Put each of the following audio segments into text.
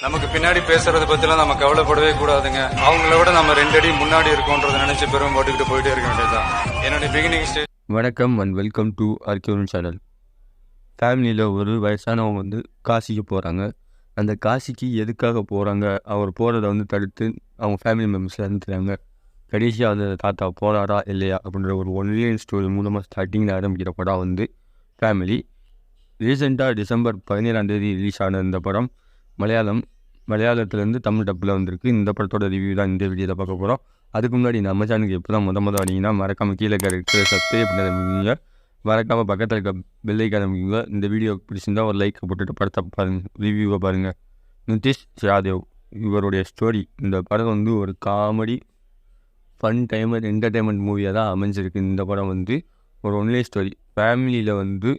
நமக்கு பின்னாடி பேசுறதை பத்திலாம் நம்ம கவலைப்படவே கூடாதுங்க. அவங்கள விட நம்ம 2 அடி முன்னாடி இருக்கோன்றதை நினைச்சு பெரும் போட்டுக்கிட்டு போயிட்டே இருக்க வேண்டியதுதான். என்னுடைய பிகினிங் ஸ்டேஜ். வணக்கம் அண்ட் வெல்கம் டு ஆர்கியூன் சேனல். ஃபேமிலியில் ஒரு வயசானவங்க வந்து காசிக்கு போகிறாங்க. அந்த காசிக்கு எதுக்காக போகிறாங்க, அவர் போகிறத வந்து தடுத்து அவங்க ஃபேமிலி மெம்பர்ஸ் இறந்துறாங்க. கடைசியாக அந்த தாத்தா போகிறாரா இல்லையா அப்படின்ற ஒரு ஒன்லைன் ஸ்டோரி மூலமாக ஸ்டார்டிங்கில் ஆரம்பிக்கிற படம் வந்து ஃபேமிலி. ரீசெண்டாக டிசம்பர் 17 ரிலீஸ் ஆன இந்த படம் மலையாளத்துலேருந்து தமிழ் டப்பில் வந்திருக்கு. இந்த படத்தோட ரிவ்யூ தான் இந்த வீடியோவில் பார்க்க போகிறோம். அதுக்கு முன்னாடி நம்ம சேனலுக்கு எப்போ தான் முத வரீங்கன்னா மறக்காமல் கீழே இருக்கிற சப்ஸ்கிரைப் பண்ண ஆரம்பிங்க. மறக்காமல் பக்கத்தில் இருக்க பெல்லைக்கு ஆரம்பிங்க. இந்த வீடியோ பிடிச்சிருந்தால் ஒரு லைக் போட்டுட்டு படத்தை பாருங்கள், ரிவ்யூவை பாருங்கள். நிதிஷ் யாதவ் இவருடைய ஸ்டோரி. இந்த படம் வந்து ஒரு காமெடி ஃபன் டைமர் என்டர்டைன்மெண்ட் மூவியாக தான் அமைஞ்சிருக்கு. இந்த படம் வந்து ஒரு ஒன்லைன் ஸ்டோரி. ஃபேமிலியில் வந்து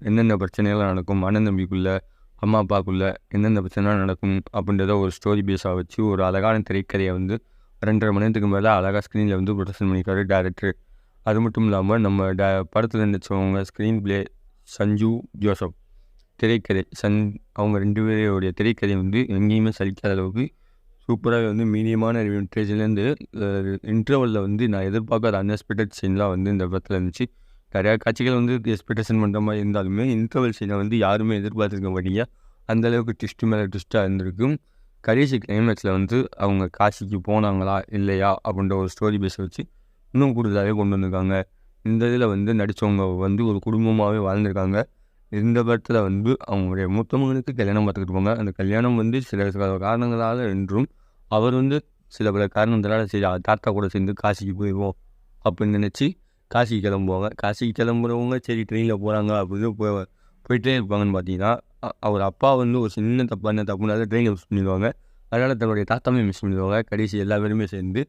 என்னென்ன பிரச்சனைகள்லாம் நடக்கும், அண்ணன் தம்பிக்குள்ளே, அம்மா அப்பாவுக்குள்ளே என்னென்ன பிரச்சனைலாம் நடக்கும் அப்படின்றத ஒரு ஸ்டோரி பேஸாக வச்சு ஒரு அழகான திரைக்கதையை வந்து 2.5 மணி நேரத்துக்கு மேலே அழகாக ஸ்க்ரீனில் வந்து ப்ரொடக்ஷன் பண்ணியிருக்காரு டேரக்டர். அது மட்டும் இல்லாமல் நம்ம படத்தில் நினச்சவங்க ஸ்க்ரீன் பிளே சஞ்சு ஜோசப், திரைக்கதை அவங்க 2 பேருடைய திரைக்கதை வந்து எங்கேயுமே சலிக்காத அளவுக்கு சூப்பராக வந்து மீடியமான விண்டேஜ்லேருந்து இன்டர்வலில் வந்து நான் எதிர்பார்க்காத அன்எக்ஸ்பெக்டட் சீன்லாம் வந்து இந்த படத்தில் இருந்துச்சு. நிறையா காட்சிகள் வந்து எக்ஸ்பெக்டேஷன் பண்ணுற மாதிரி இருந்தாலுமே இன்டர்வல் சீனை வந்து யாருமே எதிர்பார்த்துருக்க மாட்டீங்க. அந்தளவுக்கு ட்விஸ்ட்டு மேலே ட்விஸ்ட்டாக இருந்திருக்கும். கடைசி கிளைமேக்ஸில் வந்து அவங்க காசிக்கு போனாங்களா இல்லையா அப்படின்ற ஒரு ஸ்டோரி பேஸை வச்சு இன்னும் கூடுதலாகவே கொண்டு வந்திருக்காங்க. இந்த இதில் வந்து நடித்தவங்க வந்து ஒரு குடும்பமாகவே வாழ்ந்திருக்காங்க. இந்த படத்தில் வந்து அவங்களுடைய மூத்த மகனுக்கு கல்யாணம் பார்த்துக்கிட்டு போங்க. அந்த கல்யாணம் வந்து சில காரணங்களால் என்றும் அவர் வந்து சில பல காரணங்களால் சரி தாத்தா கூட சேர்ந்து காசிக்கு போயிடுவோம் அப்படின்னு நினச்சி காசிக்கு கிளம்புவாங்க. காசிக்கு கிளம்புறவங்க சரி ட்ரெயினில் போகிறாங்க அப்படின்னு போயிட்டே இருப்பாங்கன்னு பார்த்தீங்கன்னா அவர் அப்பா வந்து ஒரு சின்ன தப்புனால ட்ரெயினை மிஸ் பண்ணிடுவாங்க. அதனால் தன்னுடைய தாத்தாமே மிஸ் பண்ணிடுவாங்க. கடைசி எல்லா பேருமே சேர்ந்து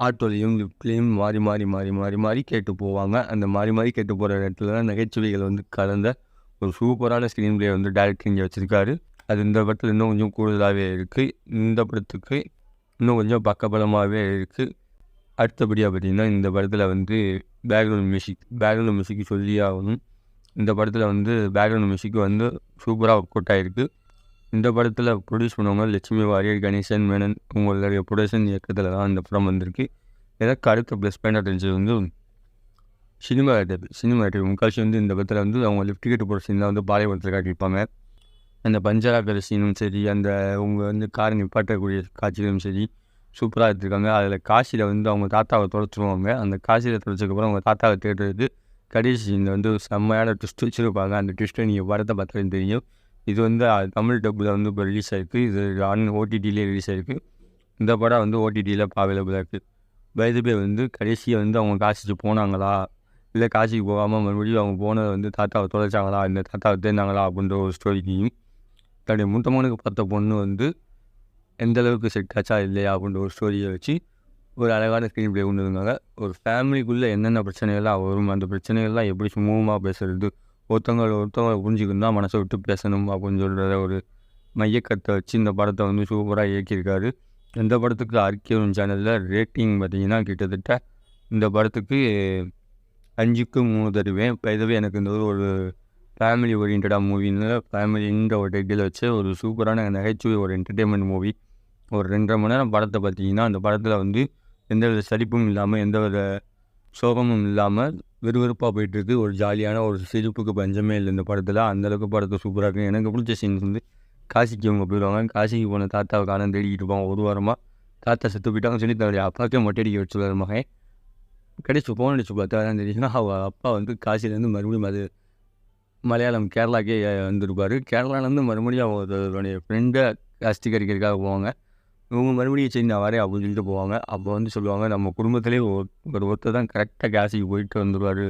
ஆட்டோலையும் லிஃப்ட்லேயும் மாறி மாறி மாறி மாறி மாறி கேட்டு போவாங்க. அந்த மாறி மாறி கேட்டு போகிற இடத்துல தான் நகைச்சுவைகள் வந்து கலந்த ஒரு சூப்பரான ஸ்க்ரீன் பிளே வந்து டேரக்டர் இங்கே வச்சுருக்காரு. அது இந்த படத்தில் இன்னும் கொஞ்சம் கூடுதலாகவே இருக்குது. இந்த படத்துக்கு இன்னும் கொஞ்சம் பக்கபலமாகவே இருக்குது. அடுத்தபடியாக பார்த்திங்கன்னா இந்த படத்தில் வந்து பேக்ரவுண்ட் மியூசிக் சொல்லி ஆகணும். இந்த படத்தில் வந்து பேக்ரவுண்ட் மியூசிக் வந்து சூப்பராக ஒர்க் அவுட் ஆகிருக்கு. இந்த படத்தில் ப்ரொடியூஸ் பண்ணவங்க லட்சுமி வாரியர், கணேசன் மேனன் உங்களுடைய ப்ரொடக்ஷன் இயக்கத்தில் தான் இந்த படம் வந்திருக்கு. எனக்கு அடுத்த ப்ளஸ் பாயிண்டாக தெரிஞ்சது வந்து சினிமாட்டோகிராஃபி. முக்கால்சி வந்து இந்த படத்தில் வந்து அவங்க லிஃப்ட் கேட்டு போகிற சீனில் வந்து பாலைவனத்தில் காட்டியிருப்பாங்க. அந்த பஞ்சராக்கிற சீனும் சரி, அந்த அவங்க வந்து காரை நிப்பாட்டக்கூடிய காட்சிகளும் சரி சூப்பராக எடுத்துருக்காங்க. அதில் காசியில் வந்து அவங்க தாத்தாவை தொலைச்சிருவாங்க. அந்த காசியில் தொலைச்சதுக்கப்புறம் அவங்க தாத்தாவை தேடுறது கடைசி சீனில் வந்து செம்மையான ட்விஸ்ட் வச்சுருப்பாங்க. அந்த ட்விஸ்ட்டை நீங்கள் படத்தை பார்த்தாலும் தெரியும். இது வந்து தமிழ் டப்பில் வந்து இப்போ ரிலீஸ் ஆகிருக்கு. இது ஓடிடியிலே ரிலீஸ் ஆகிருக்கு. இந்த படம் வந்து ஓடிடியில் அவைலபிளாக இருக்குது. பைதுபே வந்து கடைசியை வந்து அவங்க காசிக்கு போனாங்களா இல்லை காசிக்கு போகாமல் மறுபடியும் அவங்க போனதை வந்து தாத்தாவை தொலைச்சாங்களா, இந்த தாத்தாவை தேர்ந்தாங்களா அப்படின்ற ஒரு ஸ்டோரிக்கையும் தன்னுடைய மூத்தமனுக்கு பார்த்த பொண்ணு வந்து எந்த அளவுக்கு செட் ஆச்சா இல்லையா அப்படின்ற ஒரு ஸ்டோரியை வச்சு ஒரு அழகான ஸ்க்ரீன் பிளே கொண்டு வந்தாங்க. ஒரு ஃபேமிலிக்குள்ளே என்னென்ன பிரச்சனைகள்லாம் வரும், அந்த பிரச்சனைகள்லாம் எப்படி சுமூகமாக பேசுறது, ஒருத்தவங்களை புரிஞ்சுக்கணும் தான் மனசை விட்டு பேசணும் அப்படின்னு சொல்கிற ஒரு மையக்கருத்தை வச்சு இந்த படத்தை வந்து சூப்பராக இயக்கியிருக்காரு. இந்த படத்துக்கு ஆர்கியூன் சேனலில் ரேட்டிங் பார்த்திங்கன்னா கிட்டத்தட்ட இந்த படத்துக்கு 5க்கு 3 தருவேன். இதுவே எனக்கு இந்த ஒரு ஃபேமிலி ஓரியன்டாக மூவின்னு ஃபேமிலின்ற ஒரு டைட்டில் வச்சு ஒரு சூப்பரான நகைச்சுவை ஒரு என்டர்டெயின்மெண்ட் மூவி. ஒரு 2.5 மணி நேரம் படத்தை பார்த்தீங்கன்னா அந்த படத்தில் வந்து எந்தவித சலிப்பும் இல்லாமல் எந்தவித சோகமும் இல்லாமல் விறுவிறுப்பாக போயிட்டுருக்கு. ஒரு ஜாலியான ஒரு சிரிப்புக்கு பஞ்சமே இல்லை இந்த படத்தில். அந்தளவுக்கு படத்தை சூப்பராக இருக்குது. எனக்கு பிடிச்ச சீன்ஸ் வந்து காசிக்கு அவங்க போயிடுவாங்க. காசிக்கு போன தாத்தாவை காரணம் தேடிக்கிட்டு இருப்பாங்க. ஒரு வாரமாக தாத்தா செத்து போயிட்டாங்கன்னு சொல்லி தன்னுடைய அப்பாவுக்கே மொட்டையடிக்க வச்சுருவார் மகன். கடைசி ஃபோன் அடிச்சு பார்த்தா தான் தெரியுதுன்னா அவள் அப்பா வந்து காசிலேருந்து மறுபடியும் அது மலையாளம் கேரளாக்கே வந்திருப்பார். கேரளாலேருந்து மறுபடியும் அவங்களுடைய ஃப்ரெண்டை அஸ்திகரிக்கிறதுக்காக போவாங்க. இவங்க மறுபடியும் சரி நான் வரேன் அப்படின்னு சொல்லிட்டு போவாங்க. அப்போ வந்து சொல்லுவாங்க நம்ம குடும்பத்திலே ஒருத்தர் தான் கரெக்டாக காசிக்கு போயிட்டு வந்துடுவார்.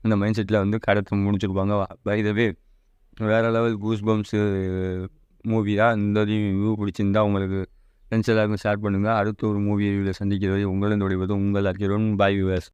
அந்த மைண்ட் செட்டில் வந்து கடத்தை முடிச்சிருப்பாங்க. பைதவே வேறு லெவல் கூஸ் பம்ப்ஸு மூவி தான். இந்த ரிவ்யூ பிடிச்சிருந்தா உங்களுக்கு ஃப்ரெண்ட்ஸ் எல்லாருக்கும் ஷேர் பண்ணுங்கள். அடுத்த ஒரு மூவி ரிவ்யூவில் சந்திக்கிறது உங்களிடம் உங்கள் அறிகிறோம். பாய் வியூவர்ஸ்.